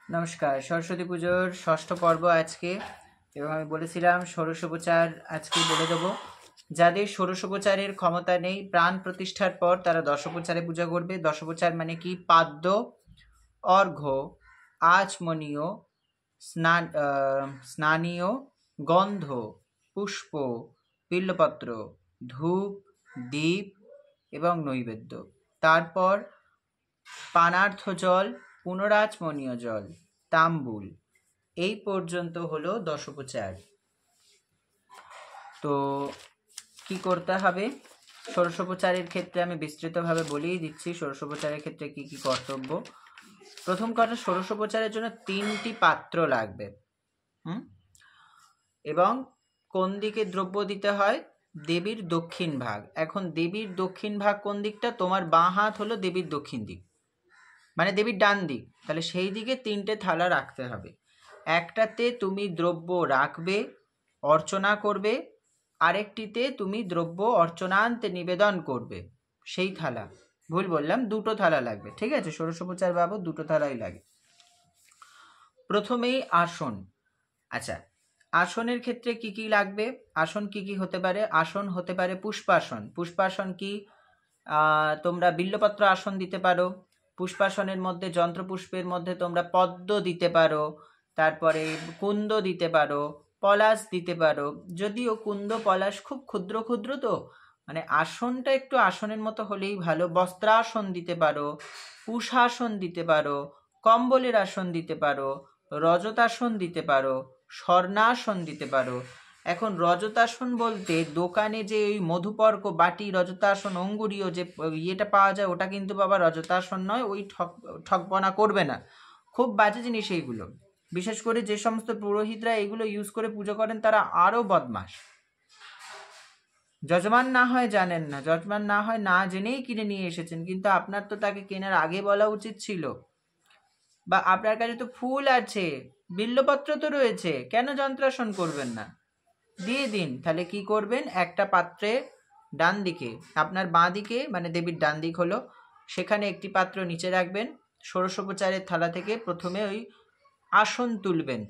নমস্কার। সরস্বতী পুজোর ষষ্ঠ পর্ব আজকে, এবং আমি বলেছিলাম ষোড়শোপচার আজকে বলে দেবো। যাদের ষোড়শোপচারের ক্ষমতা নেই, প্রাণ প্রতিষ্ঠার পর তারা দশোপচারে পূজা করবে। দশোপচার মানে কি? পাদ্য, অর্ঘ্য, আচমনীয়, স্নানীয়, গন্ধ, পুষ্প, বিল্বপত্র, ধূপ, দীপ এবং নৈবেদ্য। তারপর পানার্থ জল, পুনরাচমনীয় জল, তাম্বুল, এই পর্যন্ত হলো দশোপচার। তো কি করতে হবে? ষোড়শোপচারের ক্ষেত্রে আমি বিস্তৃতভাবে বলেই দিচ্ছি ষোড়শোপচারের ক্ষেত্রে কি কি কর্তব্য। প্রথম কথা, ষোড়শোপচারের জন্য 3টি পাত্র লাগবে। এবং কোন দিকে দ্রব্য দিতে হয়? দেবীর দক্ষিণ ভাগ। এখন দেবীর দক্ষিণ ভাগ কোন দিকটা? তোমার বাঁ হাত হলো দেবীর দক্ষিণ দিক, মানে দেবীর ডান দিক। তাহলে সেই দিকে 3টে থালা রাখতে হবে। একটাতে তুমি দ্রব্য রাখবে, অর্চনা করবে, আরেকটিতে তুমি দ্রব্য অর্চনান্তে নিবেদন করবে, সেই থালা। ভুল বললাম, 2টো থালা লাগবে। ঠিক আছে, ষোড়শোপচার বাবদ 2টো থালাই লাগে। প্রথমেই আসন। আচ্ছা, আসনের ক্ষেত্রে কি কি লাগবে? আসন কি কি হতে পারে? আসন হতে পারে পুষ্পাসন। পুষ্পাসন কি? তোমরা বিল্বপত্র আসন দিতে পারো। পুষ্পাসনের মধ্যে, যন্ত্রপুষ্পের মধ্যে তোমরা পদ্ম দিতে পারো, তারপরে কুন্দ দিতে পারো, পলাশ দিতে পারো। যদিও কুন্দ পলাশ খুব ক্ষুদ্র ক্ষুদ্র, তো মানে আসনটা একটু আসনের মতো হলেই ভালো। বস্ত্রাসন দিতে পারো, কুশাসন দিতে পারো, কম্বলের আসন দিতে পারো, রজতাসন দিতে পারো, স্বর্ণাসন দিতে পারো। এখন রজতাসন বলতে দোকানে যে ওই মধুপর্ক বাটি রজতাসন অঙ্গুরীয় যে ইয়েটা পাওয়া যায়, ওটা কিন্তু বাবা রজতাসন নয়। ওই ঠকপনা করবে না, খুব বাজে জিনিস এইগুলো। বিশেষ করে যে সমস্ত পুরোহিতরা এগুলো ইউজ করে পুজো করেন তারা আরো বদমাশ। যজমান না হয় জানেন না, যজমান না হয় না জেনেই কিনে নিয়ে এসেছেন, কিন্তু আপনার তো তাকে কেনার আগে বলা উচিত ছিল। বা আপনার কাছে তো ফুল আছে, বিল্বপত্র তো রয়েছে, কেন যন্ত্রাসন করবেন না? দিয়ে দিন। তাহলে কি করবেন? একটা পাত্রে ডান দিকে, আপনার বাঁ দিকে মানে দেবীর ডান দিক হলো, সেখানে একটি পাত্র নিচে রাখবেন। ষোড়শোপচারের থালা থেকে প্রথমে ওই আসন তুলবেন,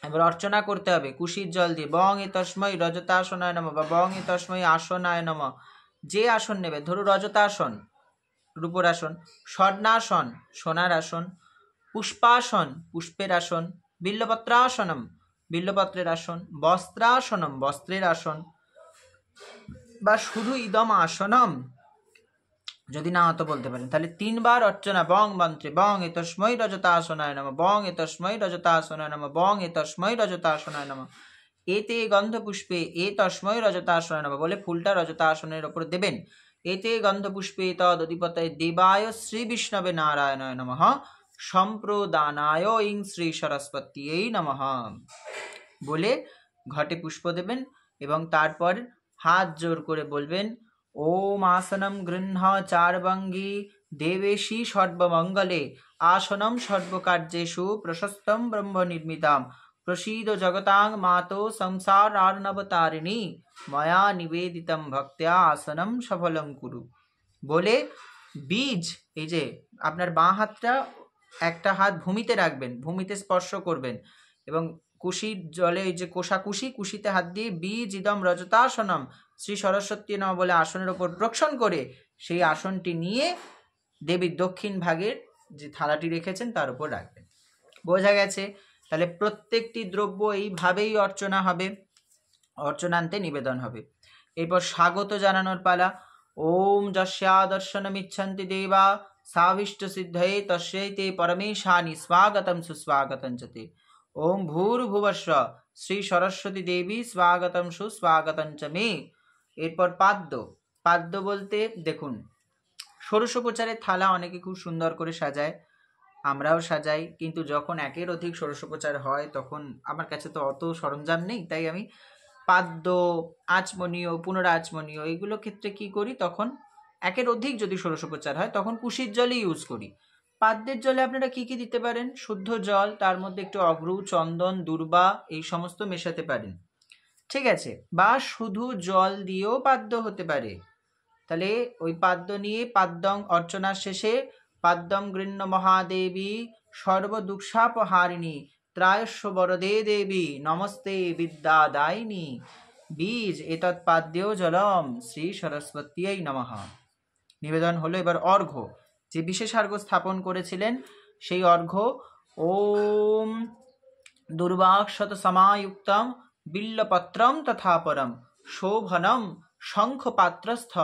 এবার অর্চনা করতে হবে কুশির জল দিয়ে। বং এ তস্মৈ রজতাসনায় নমঃ বা বং এ তস্মৈ আসনায় নমঃ। যে আসন নেবে, ধরো রজতাসন, রূপোর আসন, স্বর্ণাসন, সোনার আসন, পুষ্পাসন, পুষ্পের আসন, বিল্বপত্রাসনম, বিল্বপত্রের আসন, বস্ত্রাসনম, বস্ত্রের আসন, বা শুধু ইদম আসনম যদি না হতো বলতে পারেন। তাহলে 3বার অর্চনা বং মন্ত্রে। বং এ তস্মৈ রজতাসনায় নমঃ, বং এ তস্মৈ রজতাসনায় নমঃ, বং এ তস্মৈ রজতাসনায় নমঃ, এতে গন্ধ পুষ্পে এ তস্মৈ রজতাসনায় নমঃ বলে ফুলটা রজতাসনের ওপর দেবেন। এতে গন্ধ পুষ্পে তদধিপতয়ে দেবায় শ্রী বিষ্ণবে নারায়ণায় নমঃ সম্প্রদানায় ইং শ্রী সরস্বতীই নমঃ বলে ঘটে পুষ্প দেবেন। এবং তারপর হাত জোর করে বলবেন, ওম আসনম গৃহ্ণ চারবঙ্গী দেবেশী সর্বমঙ্গলে আসনম সর্বকার্যেষু প্রশস্তম ব্রহ্ম নির্মিতাম প্রসীদ জগতাং মাতো সংসার আর্ণবতারিণী ময়া নিবেদিতম ভক্ত্যা আসনম সফলং কুরু বলে বীজ, এই যে আপনার বাঁ হাতটা একটা হাত ভূমিতে রাখবেন, ভূমিতে স্পর্শ করবেন, এবং কুশির জলে এই যে কোষাকুশি, কুশিতে হাত দিয়ে বীজ ইদম রজতাসনম শ্রী সরস্বতী নমঃ বলে আসনের ওপর প্রক্ষণ করে সেই আসনটি নিয়ে দেবীর দক্ষিণ ভাগের যে থালাটি রেখেছেন তার উপর রাখবেন। বোঝা গেছে? তাহলে প্রত্যেকটি দ্রব্য এইভাবেই অর্চনা হবে, অর্চনান্তে নিবেদন হবে। এরপর স্বাগত জানানোর পালা। ওম যস্যা দর্শনমিচ্ছন্তি দেবা সাভিষ্ট সিদ্ধয়ে তস্যৈ তে পরমেশানি স্বাগতম সুস্বাগতম চ তে। ওম ভূর্ভুবস্ব শ্রী সরস্বতী দেবী স্বাগতম সুস্বাগতম চ মে। এরপর পাদ্য। পাদ্য বলতে দেখুন, ষোড়শোপচারের থালা অনেকে খুব সুন্দর করে সাজায়, আমরাও সাজাই, কিন্তু যখন একের অধিক ষোড়শোপচার হয় তখন আমার কাছে তো অত সরঞ্জাম নেই, তাই আমি পাদ্য, আচমনীয়, পুনরাচমনীয় এইগুলো ক্ষেত্রে কি করি, তখন একের অধিক যদি ষোড়শোপচার হয় তখন কুশির জলই ইউজ করি। পাদ্যের জলে আপনারা কি কি দিতে পারেন? শুদ্ধ জল, তার মধ্যে একটু অগ্রু, চন্দন, দূর্বা এই সমস্ত মেশাতে পারেন। ঠিক আছে, বা শুধু জল দিয়েও পাদ্য হতে পারে। তাহলে ওই পাদ্য নিয়ে পাদ্যং অর্চনার শেষে পাদ্যং গৃহ্ণ মহাদেবী সর্বদুঃসাপহারিণী ত্রায়স্ব বরদে দেবী নমস্তে বিদ্যাদায়িনী বীজ এতৎপাদ্য জলম শ্রী সরস্বত্যৈ নমঃ। নিবেদন হলো এবার অর্ঘ্য। যে বিশেষার্ঘ্য স্থাপন করেছিলেন সেই অর্ঘ্য ওম দুর্বাক্ষত সমায়ুক্তম বিল্লপত্রম তথা পরম শোভনম শঙ্খপাত্রস্থ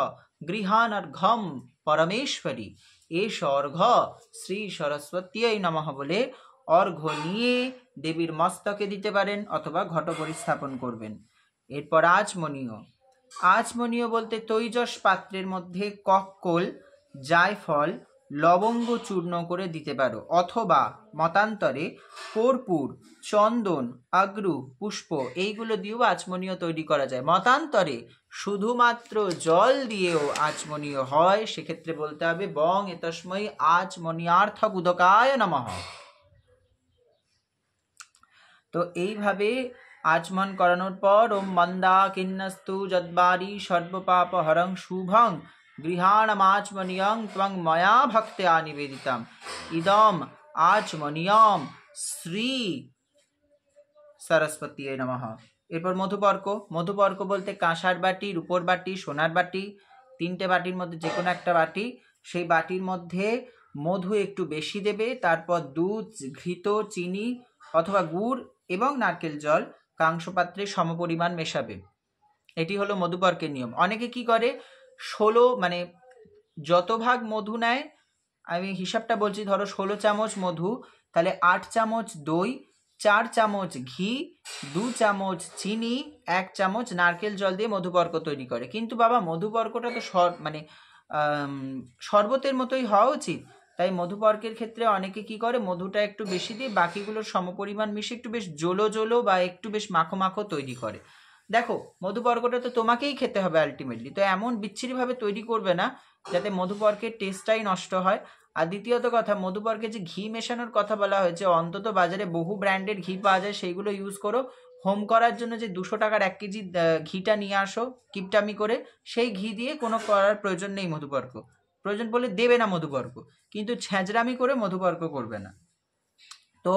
গৃহানর্ঘ্যম পরমেশ্বরী এষ অর্ঘ্য শ্রী সরস্বত্যৈ নমঃ বলে অর্ঘ্য নিয়ে দেবীর মস্তকে দিতে পারেন অথবা ঘট পরিস্থাপন করবেন। এরপর আচমনীয়। আচমনীয় বলতে তৈজস পাত্রের মধ্যে কক্কল, জায়ফল, লবঙ্গ চূর্ণ করে দিতে পারো, অথবা মতান্তরে কর্পূর, চন্দন, আগ্রু, পুষ্প এইগুলো দিয়েও আচমনীয় তৈরি করা যায়। মতান্তরে শুধুমাত্র জল দিয়েও আচমনীয় হয়, সেক্ষেত্রে বলতে হবে বং এতস্মৈ আচমনিয়ার্থ উদকায় নমঃ। তো এইভাবে আচমন করানোর পর ওম মন্দাকিন্নস্তু যদ্বারি সর্বপাপ হরং শুভং গৃহাণমাচমনিয়ং ত্বং ময়া ভক্ত্যা নিবেদিতম ইদম আচমনিয়ম শ্রী সরস্বত্যৈ নমঃ। এরপর মধুপর্ক। মধুপর্ক বলতে কাঁসার বাটি, রূপোর বাটি, সোনার বাটি, তিনটে বাটির মধ্যে যে কোনো একটা বাটি, সেই বাটির মধ্যে মধু একটু বেশি দেবে, তারপর দুধ, ঘৃত, চিনি অথবা গুড় এবং নারকেল জল কাংসপাত্রে সমপরিমাণ মেশাবে। এটি হলো মধুপর্কের নিয়ম। অনেকে কি করে 16 মানে যত ভাগ মধু নেয়, আমি হিসাবটা বলছি, ধরো 16 চামচ মধু, তাহলে 8 চামচ দই, 4 চামচ ঘি, 2 চামচ চিনি, 1 চামচ নারকেল জল দিয়ে মধুপর্ক তৈরি করে। কিন্তু বাবা মধুপর্কটা তো মানে শরবতের মতোই হওয়া উচিত। তাই মধুপর্কের ক্ষেত্রে অনেকে কি করে মধুটা একটু বেশি দিয়ে বাকিগুলোর সমপরিমাণ মিশে একটু বেশ জলো জলো বা একটু বেশ মাখো মাখো তৈরি করে। দেখো মধুপর্কটা তো তোমাকেই খেতে হবে আলটিমেটলি, তো এমন বিচ্ছিরিভাবে তৈরি করবে না যাতে মধুপর্কের টেস্টটাই নষ্ট হয়। আর দ্বিতীয়ত কথা, মধুপর্কে যে ঘি মেশানোর কথা বলা হয়েছে, অন্তত বাজারে বহু ব্র্যান্ডের ঘি পাওয়া যায়, সেইগুলো ইউজ করো। হোম করার জন্য যে 200 টাকার 1 কেজি ঘিটা নিয়ে আসো কিপটামি করে, সেই ঘি দিয়ে কোনো করার প্রয়োজন নেই। মধুপর্ক প্রয়োজন বলে দেবে না মধুপর্ক, কিন্তু ছ্যাঁচড়ামি করে মধুপর্ক করবে না। তো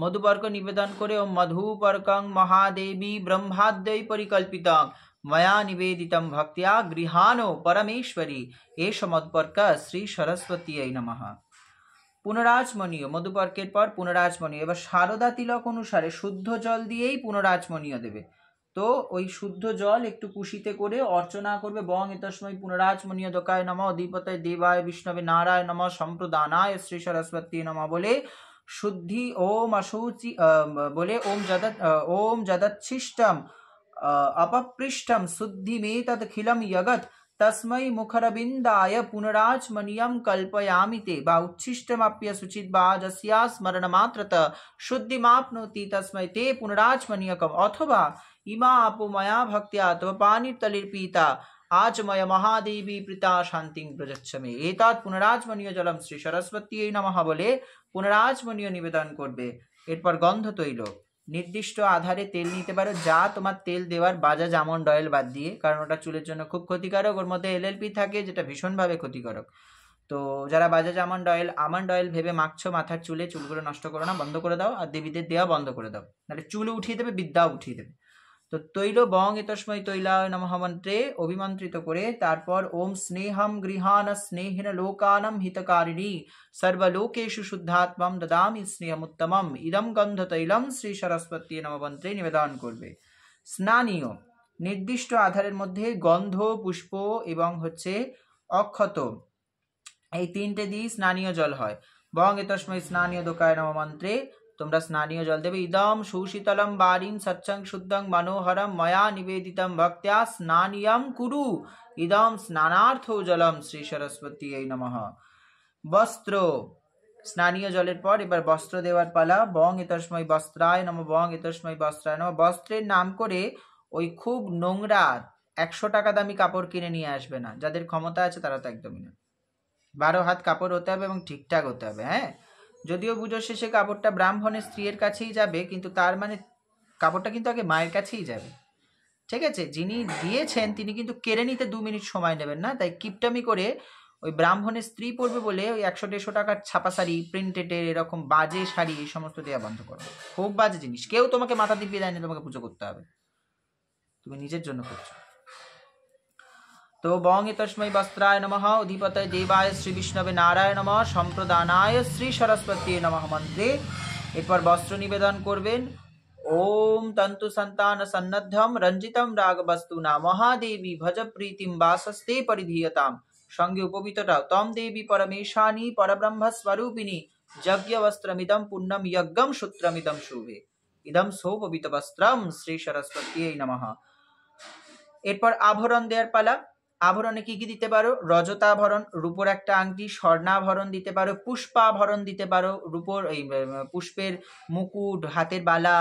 মধুপর্ক নিবেদন করে ও মধুপর্কং মহাদেবী ব্রহ্মাদ্যৈ পরিকল্পিতং ময়া নিবেদিতম ভক্তিয়া গৃহাণো পরমেশ্বরী এষ মধুপর্ক শ্রী সরস্বত্যৈ নমঃ। পুনরাচমনীয়। মধুপর্কের পর পুনরাচমনীয়। এবার শারদা তিলক অনুসারে শুদ্ধ জল দিয়েই পুনরাচমনীয় দেবে। তো ওই শুদ্ধ জল একটু কুশিতে করে অর্চনা করবে। বং এতস্মৈ পুনরাচমনীয় দকায় নমঃ অধিপতয়ে দেবায় বিষ্ণবে নারায় নমঃ সম্প্রদানায় শ্রী সরস্বতী নমঃ বলে শুদ্ধি ওম অশুচি বলে ওম যদচ্ছিষ্টম अपपृष्ठम शुद्धिमेतदखिलं यगत तस्मै मुखरविन्दाय पुनराचमनीयं कल्पयामि ते बा उच्छिष्टमप्यशुचित बा जस्या स्मरणमात्रत शुद्धिमाप्नोति तस्मै ते पुनराचमनीयकम् अथवा इमा अपो मया भक्त्या तव पानितलिर्पीता आचमय महादेवी प्रीता शान्तिं प्रयच्छ मे। एतत् पुनराचमनीय जलम श्री सरस्वत्यৈ नमः বলে পুনরাচমনীয় নিবেদন করবে। এরপর গন্ধ তৈল। নির্দিষ্ট আধারে তেল নিতে পারো, যা তোমার তেল দেওয়ার বাজাজ আমন্ড অয়েল বাদ দিয়ে, কারণ ওটা চুলের জন্য খুব ক্ষতিকারক, ওর মধ্যে এলএলপি থাকে যেটা ভীষণভাবে ক্ষতিকারক। তো যারা বাজাজ আমন্ড অয়েল ভেবে মাখছো মাথার চুলে, চুলগুলো নষ্ট করো না, বন্ধ করে দাও, আর দেবীদের দেওয়া বন্ধ করে দাও, নাহলে চুলও উঠিয়ে দেবে, বিদ্যাও উঠিয়ে দেবে। তো তৈল বং এতস্মৈ তৈলায় নমঃ মন্ত্রে অভিমন্ত্রিত করে তারপর ওম স্নেহম গৃহান স্নেহিন লোকানম হিতকারিণী সর্বলোকেষু শুদ্ধাত্মম দদামি স্নেহমুত্তমম ইদম গন্ধ তৈলম শ্রী সরস্বতী নমঃ মন্ত্রে নিবেদন করবে। স্নানীয়। নির্দিষ্ট আধারের মধ্যে গন্ধ, পুষ্প এবং অক্ষত, এই তিনটে দিয়ে স্নানীয় জল হয়। বং এতস্মৈ স্নানীয় দোকায় নমঃ মন্ত্রে তোমরা স্নানীয় জল দেবে। ইদম সুশীতলম বারিম সচ্ছং শুদ্ধং মনোহরম ময়া নিবেদিতম ভক্ত্যা স্নানিয়ম কুরু ইদম স্নানার্থ জলম শ্রী সরস্বত্যৈ নমঃ। বস্ত্র। স্নানীয় জলের পর এবার বস্ত্র দেওয়ার পালা। বং এতস্মৈ বস্ত্রায় নমঃ বং এতস্মৈ বস্ত্রায় নমঃ। বস্ত্রের নাম করে ওই খুব নোংরা 100 টাকা দামি কাপড় কিনে নিয়ে আসবে না। যাদের ক্ষমতা আছে তারা তো একদমই না। 12 হাত কাপড় হতে হবে এবং ঠিকঠাক হতে হবে। হ্যাঁ, যদিও পুজোর শেষে কাপড়টা ব্রাহ্মণের স্ত্রীর কাছেই যাবে, কিন্তু তার মানে কাপড়টা কিন্তু আগে মায়ের কাছেই যাবে। ঠিক আছে, যিনি দিয়েছেন তিনি কিন্তু কেড়ে নিতে 2 মিনিট সময় নেবেন না। তাই কিপটামি করে ওই ব্রাহ্মণের স্ত্রী পড়বে বলে ওই 100-150 টাকার ছাপা শাড়ি, প্রিন্টেডের এরকম বাজে শাড়ি এই সমস্ত দেওয়া বন্ধ করো। খুব বাজে জিনিস। কেউ তোমাকে মাথা দিব্যি দেয়নি তোমাকে পুজো করতে হবে, তুমি নিজের জন্য করছো। তো বং তস্मै বস্ত্রায় নমঃ অধিপতয়ে দেবায় শ্রী বিষ্ণবে নারায়ণ নমঃ সম্প্রদানায় শ্রী সরস্বতী নমঃ মন্ত্রে এরপর বস্ত্র নিবেদন করবেন। ওম তন্তু সন্তান সন্নদ্ধম রঞ্জিতম রাগবস্তুনা মহাদেবী ভজ প্রীতিম বাসস্তে পরিধীয়তাম। সঙ্গে উপবিতটাও তম দেবী পরমেশানি পরব্রহ্ম স্বরূপিণী যজ্ঞ বস্ত্রমিদম পুণ্যম যজ্ঞম সূত্রমিদম শুভে ইদম সৌপবিত বস্ত্রম শ্রী সরস্বতী নমঃ। এরপর আভরণ দেওয়ার পালা। আভরণে কি কি দিতে পারো? রজতাভরণ, রূপোর একটা আংটি, স্বর্ণাভরণ দিতে পারো, পুষ্পাভরণ দিতে পারো, রূপোর এই পুষ্পের মুকুট, হাতের বালা,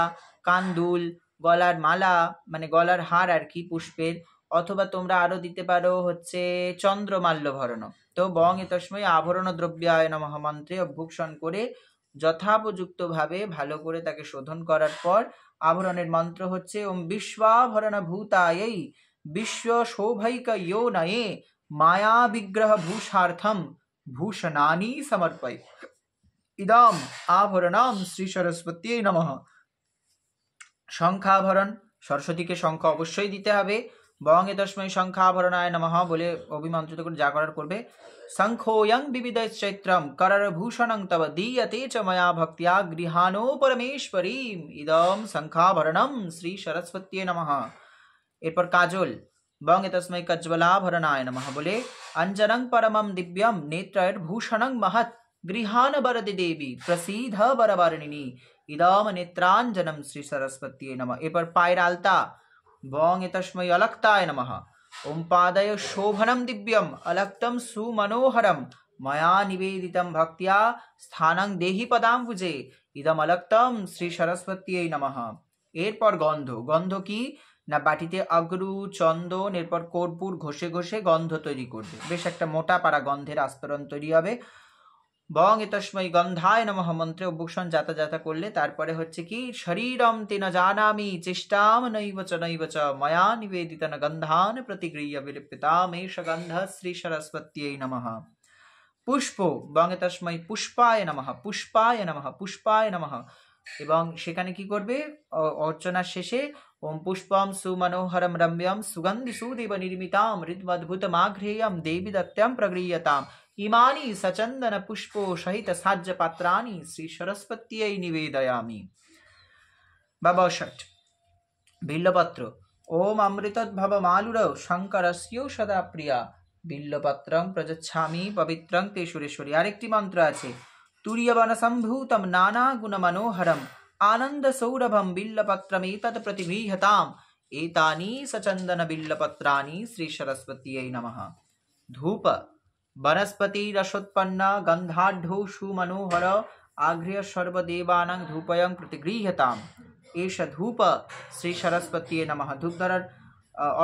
কানদুল, গলার মালা মানে গলার হার আর কি পুষ্পের, অথবা তোমরা আরো দিতে পারো হচ্ছে চন্দ্রমাল্য ভরণ। তো বং তস্मै আভরণ দ্রব্যায় নমঃ মন্ত্রে অভ্যুক্ষণ করে যথাপযুক্ত ভাবে ভালো করে তাকে শোধন করার পর আভরণের মন্ত্র হচ্ছে ওম বিশ্বাভরণ ভূতাयै বিশ্ব শোভৈক यो नये माया विग्रह भूषार्थम भूषणानि समर्पय इदम आभरणम श्री सरस्वती नमः। শঙ্খাভরণ, সরস্বতীকে শঙ্খ অবশ্যই দিতে হবে। বং তস্मै শঙ্খাভরণায় নমঃ বলে অভিমন্ত্রিত করে যা করার করবে। শঙ্খোয়ং বিবিধৈশ্চৈত্রম কররভূষণং তব দীয়তে চ ময়া ভক্তিয়া গৃহাণো পরমেশ্বরীম ইদম শঙ্খাভরণম শ্রী সরস্বতী নমঃ। এরপর কাজল। বং তস্मै কজ্জ্বলাভরণায় নমঃ বলে অঞ্জনং পরমম দিব্যম নেত্রৈর ভূষণং মহৎ গৃহান বরদে দেবী প্রসীদ বরবর্ণিনী ইদম নেত্রাঞ্জনম শ্রী সরস্বতী নমঃ। এরপর পায়ের আলতা। বং তস্मै অলক্তায় নমঃ ওম পাদয় শোভনম দিব্যম অলক্তম সুমনোহরম ময়া নিবেদিতম ভক্তিয়া স্থানং দেহি পদাম্বুজে ইদম অলক্তম শ্রী সরস্বতী নমঃ। এরপর গন্ধ। গন্ধ কি না বাটিতে অগ্রু চন্দন এরপর কর্পূর ঘষে ঘষে গন্ধ তৈরি করবে, বেশ একটা মোটা পাড়া গন্ধের আস্তরণ তৈরি হবে। বং তস্मै গন্ধায় নমঃ মন্ত্রে অভ্যুক্ষণ যাতা যাতা করলে তারপরে হচ্ছে কি শরীরম তেন জানামি চেষ্টাম নৈব চ ময়া নিবেদিতন গন্ধান প্রতিগৃহ্য বিলিপ্যতাম এষ গন্ধ শ্রী সরস্বতী নমঃ। পুষ্প। বং তস্मै পুষ্পায় নমঃ পুষ্পায় নমঃ পুষ্পায় নমঃ। এবং সেখানে কি করবে অর্চনার শেষে ওম পুষ্পম সুমনোহরম রম্যম সুগন্ধি সুদেব নির্মিতাম হৃদ্মদ্ভুতমাঘ্রেয়ম দেবী দত্ত্যম প্রগৃহ্যতাম ইমানি সচন্দন পুষ্প সহিত সাজ্য পাত্রাণি শ্রী সরস্বত্যৈ নিবেদয়ামি। বাবা ষট। বিল্লপত্র। ওম অমৃতোদ্ভব মালুরৌ শঙ্করস্য সদা প্রিয়া বিল্লপত্রং প্রযচ্ছামি পবিত্রং তে সুরেশ্বরী। আরেকটি মন্ত্র আছে তুর্যবন সম্ভূতম নানা গুণ মনোহরম আনন্দ সৌরভম বিল্লপত্রমেতৎ প্রতিগৃহ্যতাম এতানি সচন্দন বিল্লপত্রাণি শ্রী সরস্বতী নমঃ। ধূপ। বনস্পতি রসোৎপন্ন গন্ধাঢ্যো সুমনোহর আঘ্র্য সর্বদেবানাং ধূপয়ং প্রতিগৃহ্যতাম এষ ধূপ শ্রী সরস্বতী নমঃ। ধূপ ধরার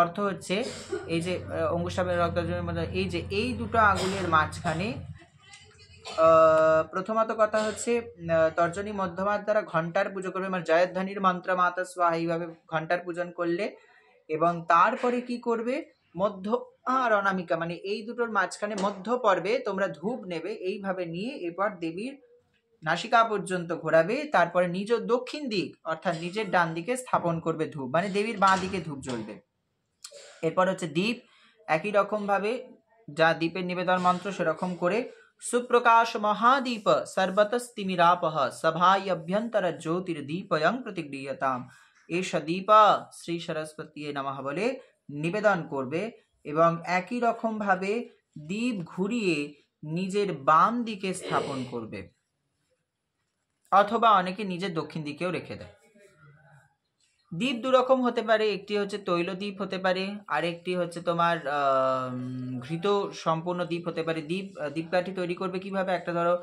অর্থ হচ্ছে এই যে অঙ্গুষ্টাবের এই যে এই দুটো আঙুলের মাঝখানে প্রথমত কথা হচ্ছে তর্জনী মধ্যমার দ্বারা ঘন্টার পুজো করবে, মানে জয়ধ্বনির মন্ত্র মাতা স্বাহা এইভাবে ঘন্টার পূজন করলে, এবং তারপরে কি করবে মধ্য আর অনামিকা মানে এই দুটোর মাঝখানে মধ্য পর্বে তোমরা ধূপ নেবে, এইভাবে নিয়ে এরপর দেবীর নাসিকা পর্যন্ত ঘোরাবে, তারপরে নিজ দক্ষিণ দিক অর্থাৎ নিজের ডান দিকে স্থাপন করবে ধূপ, মানে দেবীর বাঁ দিকে ধূপ জ্বলবে। এরপর হচ্ছে দ্বীপ। একই রকম ভাবে যা দ্বীপের নিবেদন মন্ত্র সেরকম করে সুপ্রকাশ মহাদীপ সর্বতস্তিমিরাপহ সভায় অভ্যন্তর জ্যোতির্দীপয়ং প্রতিগৃহ্যতাম এষ দীপ শ্রী সরস্বতী নমঃ বলে নিবেদন করবে, এবং একই রকম ভাবে দ্বীপ ঘুরিয়ে নিজের বাম দিকে স্থাপন করবে, অথবা অনেকে নিজের দক্ষিণ দিকেও রেখে দেয়। দ্বীপ দুরকম হতে পারে, একটি হচ্ছে তৈল দ্বীপ হতে পারে, আর একটি হচ্ছে তোমার ঘৃত সম্পূর্ণ দ্বীপ হতে পারে। দ্বীপকাঠি তৈরি করবে কিভাবে, একটা ধরো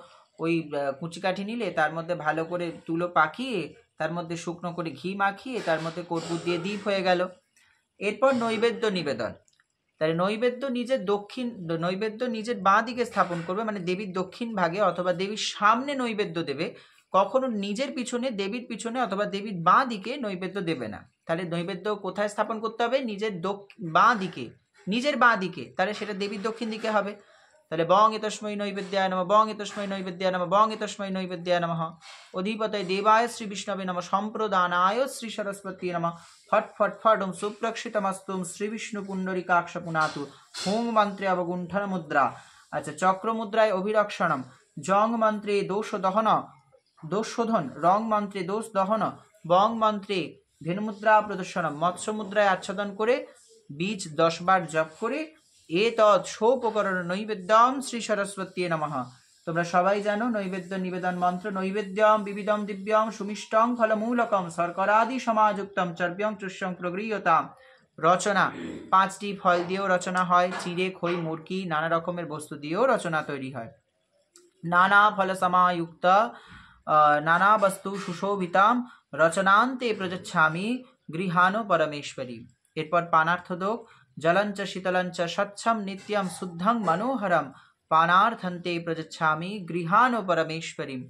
ওই কুচি কাঠি নিলে তার মধ্যে ভালো করে তুলো পাকিয়ে তার মধ্যে শুকনো করে ঘি মাখিয়ে তার মধ্যে কর্পূর দিয়ে দ্বীপ হয়ে গেল। এরপর নৈবেদ্য নিবেদন। তাহলে নৈবেদ্য নিজের বাঁ দিকে স্থাপন করবে, মানে দেবীর দক্ষিণ ভাগে অথবা দেবীর সামনে নৈবেদ্য দেবে, কখনো নিজের পিছনে দেবীর পিছনে অথবা দেবীর বাঁ দিকে নৈবেদ্য দেবে না। তাহলে নৈবেদ্য কোথায় স্থাপন করতে হবে, নিজের বাঁ দিকে, নিজের বাঁ দিকে, তাহলে সেটা দেবীর দক্ষিণ দিকে হবে। তাহলে বং এতস্মৈ নৈবেদ্যায় নমঃ, বং এতস্মৈ নৈবেদ্যায় নমঃ, বং এতস্মৈ নৈবেদ্যায় নমঃ। অধিপতয়ে দেবায় শ্রী বিষ্ণবে নমঃ, সম্প্রদানায় শ্রী সরস্বতী নমঃ। ফট ফট ফট ওম সুপ্রক্ষিতমস্তু শ্রী বিষ্ণু পুণ্ডরিকাক্ষ পুনাতু। হোং মন্ত্রে অবগুণ্ঠন মুদ্রা। আচ্ছা, চক্র মুদ্রায় অভিরক্ষণম। জং মন্ত্রে দোষ দহন দোষশোধন, রং মন্ত্রে দোষ দহন, বং মন্ত্রে ধেনুমুদ্রা প্রদর্শনম। মৎস্য মুদ্রায় আচ্ছাদন করে বীজ 10 বার জপ করে এতৎ সৌপকরণ নৈবেদ্যম শ্রী সরস্বতী নমঃ। তোমরা সবাই জানো নৈবেদ্য নিবেদন মন্ত্র, নৈবেদ্যম বিবিধম দিব্যম সুমিষ্টং ফলমূলকম শর্করাদি সমাযুক্তম চর্ব্যং চুষ্যং প্রগৃহ্যতাম। রচনা 5টি ফল দিয়েও রচনা হয়, চিড়ে, খই, মুরকি, নানা রকমের বস্তু দিয়েও রচনা তৈরি হয়। নানা ফল সমাযুক্ত নানা বস্তু সুশোভিতাম রচনান্তে প্রযচ্ছামি গৃহানো পরমেশ্বরী। এরপর পানার্থদোক। জলঞ্চ শীতলঞ্চ স্বচ্ছম নিত্যম শুদ্ধং মনোহরম পানার্থন্তে প্রযচ্ছামি গৃহানো পরমেশ্বরীম।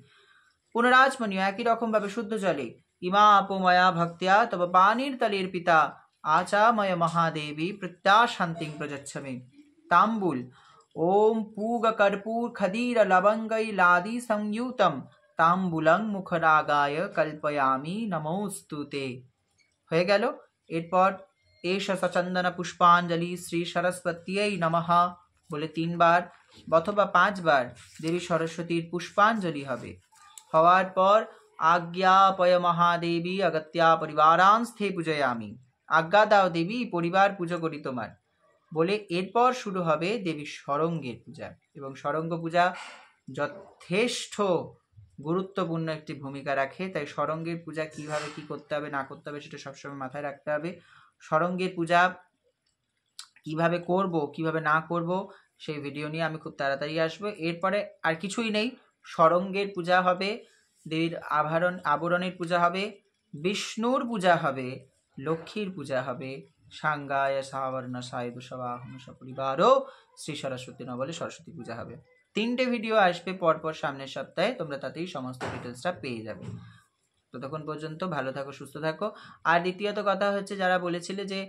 পুনরাজমণি একই রকম ভাবে শুদ্ধ জলে ইমা আপময়া ভক্তিয়া তব পানির তলের পিতা আচাময় মহাদেবী প্রত্যাশান্তিং প্রযচ্ছামি। তাম্বুল। ওম পূগ কর্পূর খদীর লবঙ্গৈ লাদি সংযুতম তাম্বুলং মুখরাগায় কল্পয়ামি নমোস্তুতে। হয়ে গেল। এরপর এষ সচন্দন পুষ্পাঞ্জলি শ্রী সরস্বত্যৈ নমঃ বলে 3 বার অথবা 5 বার দেবী সরস্বতীর পুষ্পাঞ্জলি হবে। হওয়ার পর আজ্ঞাপয় মহাদেবী অগত্যা পরিবারাংস্থে পূজয়ামি। আজ্ঞা দাও দেবী, পরিবার পুজো করি তোমার বলে এরপর শুরু হবে দেবীর শরঙ্গের পূজা। এবং শরঙ্গ পূজা যথেষ্ট গুরুত্বপূর্ণ একটি ভূমিকা রাখে, তাই শরঙ্গের পূজা কিভাবে কি করতে হবে না করতে হবে সেটা সবসময় মাথায় রাখতে হবে। শরঙ্গের পূজা কিভাবে করব কিভাবে না করব সেই ভিডিও নিয়ে আমি খুব তাড়াতাড়ি আসবো। এরপরে আর কিছুই নেই, শরঙ্গের পূজা হবে, দেবীর আবরণের পূজা হবে, বিষ্ণুর পূজা হবে, লক্ষ্মীর পূজা হবে, সাঙ্গায় সাবর্ণ সায় দুষবাহন সপরিবারও শ্রী সরস্বতী ন বলে সরস্বতী পূজা হবে। 3টে ভিডিও আসবে পরপর সামনের সপ্তাহে, তোমরা তাতেই সমস্ত ডিটেলসটা পেয়ে যাবে। ততক্ষণ পর্যন্ত ভালো থাকো, সুস্থ থাকো। আর দ্বিতীয়ত কথা হচ্ছে, যারা বলেছিলে যে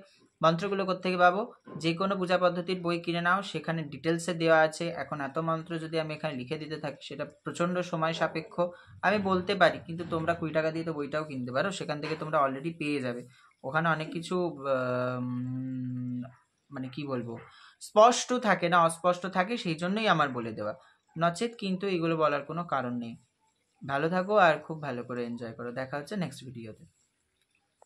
মন্ত্রগুলো কোত্থেকে পাবো, যে কোনো পূজা পদ্ধতির বই কিনে নাও, সেখানে ডিটেলসে দেওয়া আছে। এখন এত মন্ত্র যদি আমি এখানে লিখে দিতে থাকি সেটা প্রচণ্ড সময় সাপেক্ষ। আমি বলতে পারি, কিন্তু তোমরা 20 টাকা দিয়ে তো বইটাও কিনতে পারো, সেখান থেকে তোমরা অলরেডি পেয়ে যাবে। ওখানে অনেক কিছু মানে কি বলবো, স্পষ্ট থাকে না, অস্পষ্ট থাকে, সেই জন্যই আমার বলে দেওয়া, নচেত কিন্তু এগুলো বলার কোনো কারণ নেই। ভালো থাকো আর খুব ভালো করে এনজয় করো। দেখা হচ্ছে নেক্সট ভিডিওতে।